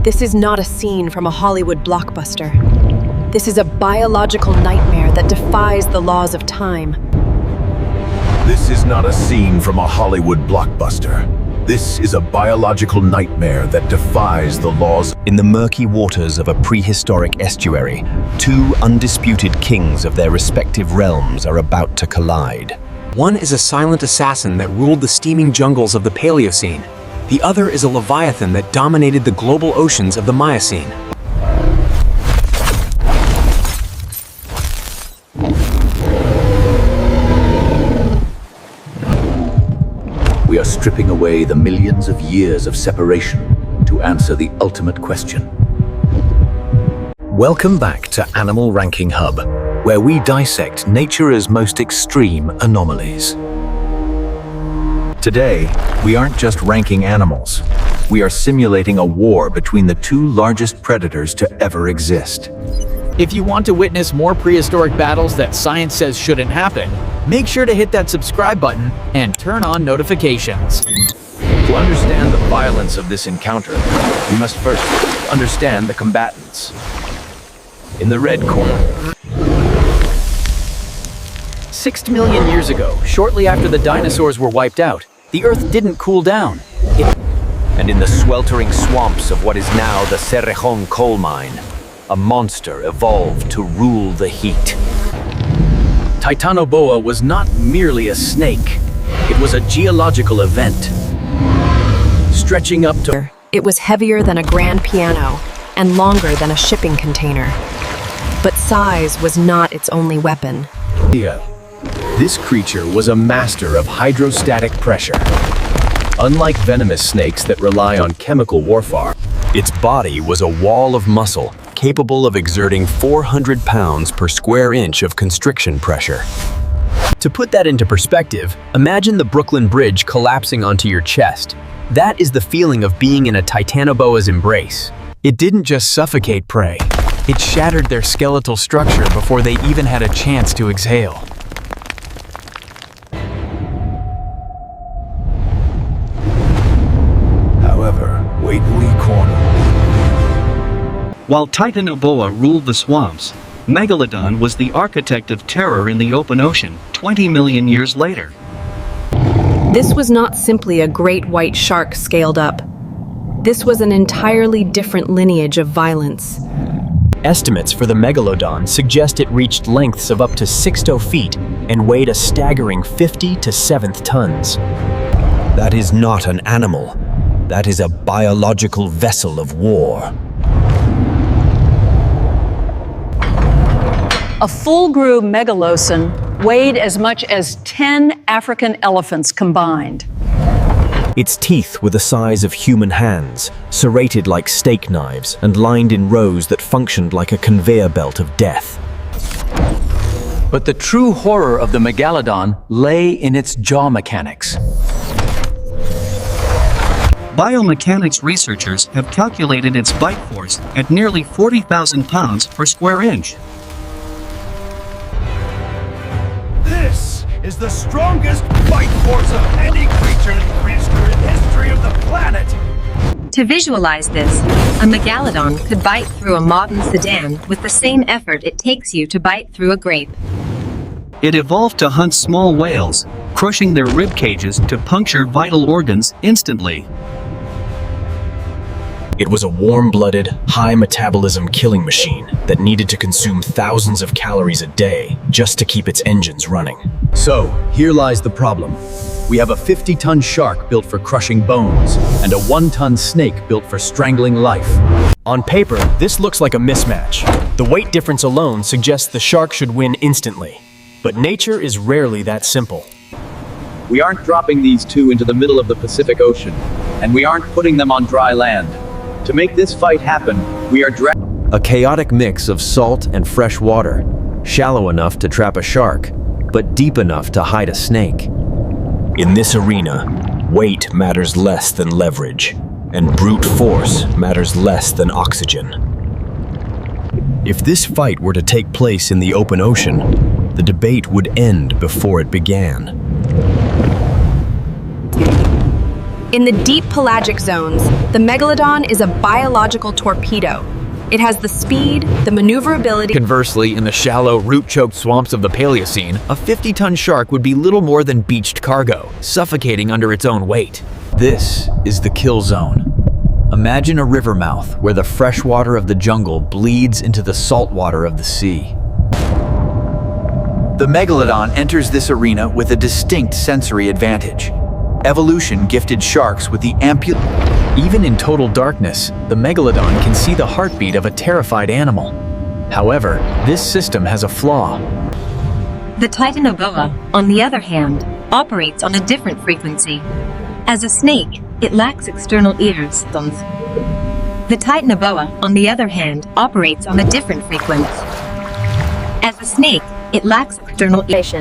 This is not a scene from a Hollywood blockbuster. This is a biological nightmare that defies the laws of time. This is not a scene from a Hollywood blockbuster. This is a biological nightmare that defies the laws. In the murky waters of a prehistoric estuary, two undisputed kings of their respective realms are about to collide. One is a silent assassin that ruled the steaming jungles of the Paleocene. The other is a leviathan that dominated the global oceans of the Miocene. We are stripping away the millions of years of separation to answer the ultimate question. Welcome back to Animal Ranking Hub, where we dissect nature's most extreme anomalies. Today, we aren't just ranking animals. We are simulating a war between the two largest predators to ever exist. If you want to witness more prehistoric battles that science says shouldn't happen, make sure to hit that subscribe button and turn on notifications. To understand the violence of this encounter, we must first understand the combatants. In the red corner, 6 million years ago, shortly after the dinosaurs were wiped out, the Earth didn't cool down. And in the sweltering swamps of what is now the Cerrejon coal mine, a monster evolved to rule the heat. Titanoboa was not merely a snake. It was a geological event. Stretching up to... It was heavier than a grand piano and longer than a shipping container. But size was not its only weapon. This creature was a master of hydrostatic pressure. Unlike venomous snakes that rely on chemical warfare, Its body was a wall of muscle, capable of exerting 400 pounds per square inch of constriction pressure. To put that into perspective, imagine the Brooklyn Bridge collapsing onto your chest. That is the feeling of being in a Titanoboa's embrace. It didn't just suffocate prey. It shattered their skeletal structure before they even had a chance to exhale. however, wait we corner. While Titanoboa ruled the swamps, Megalodon was the architect of terror in the open ocean 20 million years later. This was not simply a great white shark scaled up. This was an entirely different lineage of violence. Estimates for the Megalodon suggest it reached lengths of up to 60 feet and weighed a staggering 50 to 7 tons. That is not an animal. That is a biological vessel of war. A full-grew megalocene weighed as much as 10 African elephants combined. Its teeth were the size of human hands, serrated like steak knives and lined in rows that functioned like a conveyor belt of death. But the true horror of the Megalodon lay in its jaw mechanics. Biomechanics researchers have calculated its bite force at nearly 40,000 pounds per square inch. This is the strongest bite force of any creature in the prehistoric history of the planet. To visualize this, a megalodon could bite through a modern sedan with the same effort it takes you to bite through a grape. It evolved to hunt small whales, crushing their rib cages to puncture vital organs instantly. It was a warm-blooded, high-metabolism killing machine that needed to consume thousands of calories a day just to keep its engines running. So, here lies the problem. We have a 50-ton shark built for crushing bones, and a 1-ton snake built for strangling life. On paper, this looks like a mismatch. The weight difference alone suggests the shark should win instantly. But nature is rarely that simple. We aren't dropping these two into the middle of the Pacific Ocean, and we aren't putting them on dry land. To make this fight happen, we are A chaotic mix of salt and fresh water, shallow enough to trap a shark, but deep enough to hide a snake. In this arena, weight matters less than leverage, and brute force matters less than oxygen. If this fight were to take place in the open ocean, the debate would end before it began. In the deep pelagic zones, the Megalodon is a biological torpedo. It has the speed, the maneuverability. Conversely, in the shallow, root-choked swamps of the Paleocene, a 50-ton shark would be little more than beached cargo, suffocating under its own weight. This is the kill zone. Imagine a river mouth where the fresh water of the jungle bleeds into the salt water of the sea. The Megalodon enters this arena with a distinct sensory advantage. Evolution gifted sharks with the Even in total darkness, the Megalodon can see the heartbeat of a terrified animal. However, this system has a flaw. The Titanoboa, on the other hand, operates on a different frequency. As a snake, it lacks external ears. The Titanoboa, on the other hand, operates on a different frequency. As a snake, it lacks external ears.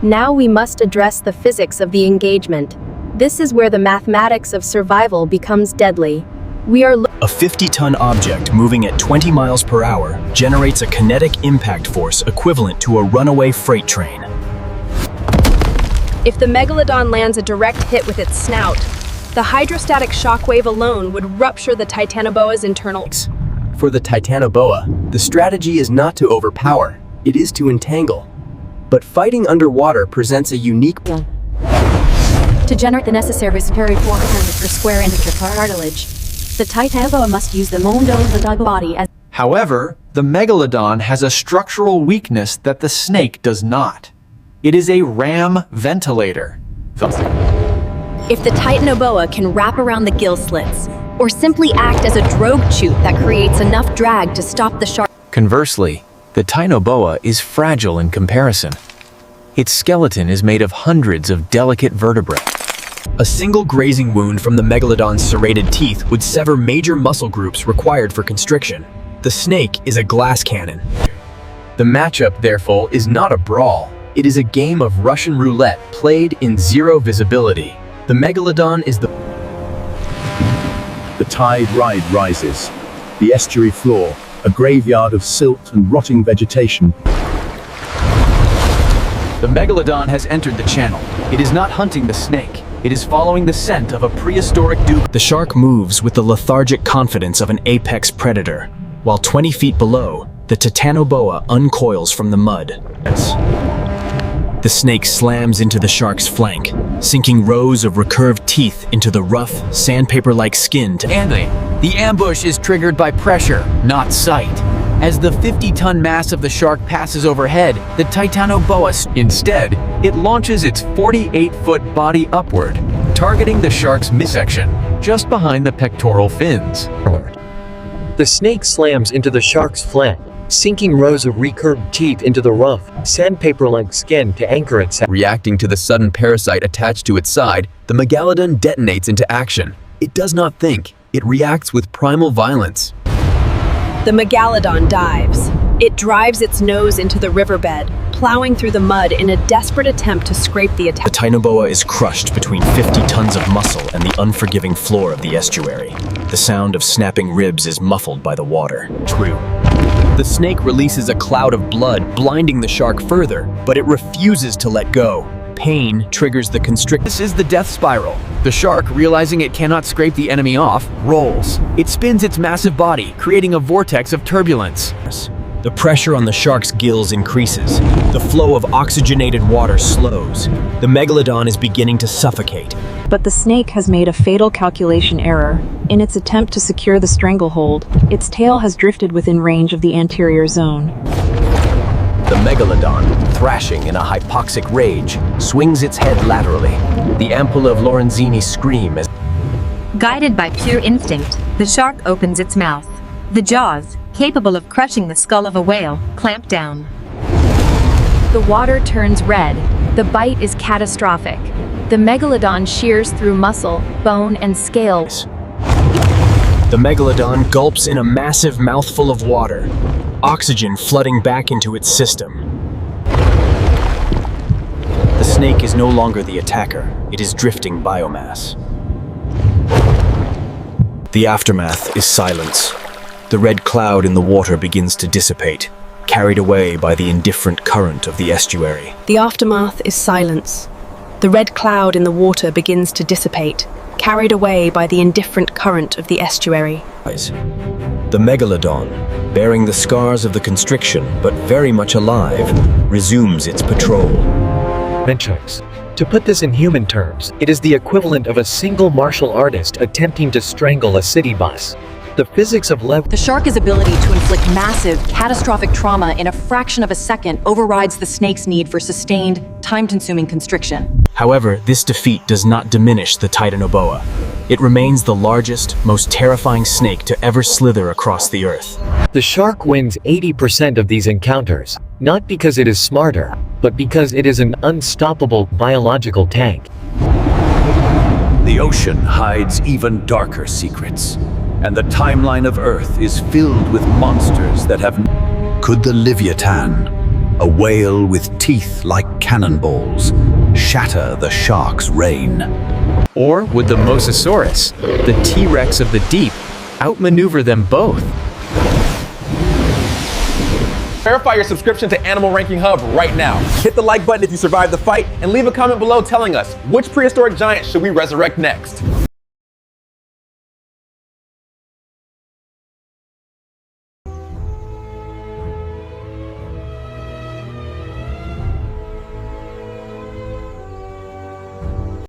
Now we must address the physics of the engagement. This is where the mathematics of survival becomes deadly. We are A 50-ton object moving at 20 miles per hour generates a kinetic impact force equivalent to a runaway freight train. If the Megalodon lands a direct hit with its snout, the hydrostatic shockwave alone would rupture the Titanoboa's internal. For the Titanoboa, the strategy is not to overpower, it is to entangle. But fighting underwater presents a unique. to generate the necessary respiratory 400 per square inch of cartilage. The Titanoboa must use the mondo of the dog body as. However, the Megalodon has a structural weakness that the snake does not. It is a ram ventilator. If the Titanoboa can wrap around the gill slits, or simply act as a drogue chute that creates enough drag to stop the shark. Conversely, the Titanoboa is fragile in comparison. Its skeleton is made of hundreds of delicate vertebrae. A single grazing wound from the Megalodon's serrated teeth would sever major muscle groups required for constriction. The snake is a glass cannon. The matchup, therefore, is not a brawl. It is a game of Russian roulette played in zero visibility. The Megalodon is the tide rises. The estuary floor, a graveyard of silt and rotting vegetation. The Megalodon has entered the channel. It is not hunting the snake. It is following the scent of a prehistoric duke. The shark moves with the lethargic confidence of an apex predator, while 20 feet below, the Titanoboa uncoils from the mud. The snake slams into the shark's flank, sinking rows of recurved teeth into the rough, sandpaper-like skin to The ambush is triggered by pressure, not sight. As the 50-ton mass of the shark passes overhead, the Titanoboa Instead, it launches its 48-foot body upward, targeting the shark's midsection, just behind the pectoral fins. The snake slams into the shark's flank, sinking rows of recurved teeth into the rough, sandpaper-like skin to anchor itself. Reacting to the sudden parasite attached to its side, the Megalodon detonates into action. It does not think. It reacts with primal violence. The Megalodon dives. It drives its nose into the riverbed, plowing through the mud in a desperate attempt to scrape the attack. The Titanoboa is crushed between 50 tons of muscle and the unforgiving floor of the estuary. The sound of snapping ribs is muffled by the water. True. The snake releases a cloud of blood, blinding the shark further, but it refuses to let go. Pain triggers the constriction. This is the death spiral. The shark, realizing it cannot scrape the enemy off, rolls. It spins its massive body, creating a vortex of turbulence. The pressure on the shark's gills increases. The flow of oxygenated water slows. The Megalodon is beginning to suffocate. But the snake has made a fatal calculation error. In its attempt to secure the stranglehold, its tail has drifted within range of the anterior zone. The Megalodon, thrashing in a hypoxic rage, swings its head laterally. The ampulla of Lorenzini scream as... Guided by pure instinct, the shark opens its mouth. The jaws, capable of crushing the skull of a whale, clamp down. The water turns red. The bite is catastrophic. The Megalodon shears through muscle, bone, and scales. The Megalodon gulps in a massive mouthful of water, oxygen flooding back into its system. The snake is no longer the attacker. It is drifting biomass. The aftermath is silence. The red cloud in the water begins to dissipate, carried away by the indifferent current of the estuary. The aftermath is silence. The red cloud in the water begins to dissipate, carried away by the indifferent current of the estuary. The Megalodon, bearing the scars of the constriction but very much alive, resumes its patrol. Menchaks. To put this in human terms, it is the equivalent of a single martial artist attempting to strangle a city bus. The physics of The shark's ability to inflict massive, catastrophic trauma in a fraction of a second overrides the snake's need for sustained, time-consuming constriction. However, this defeat does not diminish the Titanoboa. It remains the largest, most terrifying snake to ever slither across the earth. The shark wins 80% of these encounters, not because it is smarter, but because it is an unstoppable biological tank. The ocean hides even darker secrets, and the timeline of Earth is filled with monsters that have... Could the Leviathan, a whale with teeth like cannonballs, shatter the shark's reign? Or would the Mosasaurus, the T-Rex of the deep, outmaneuver them both? Verify your subscription to Animal Ranking Hub right now. Hit the like button if you survived the fight, and leave a comment below telling us which prehistoric giant should we resurrect next.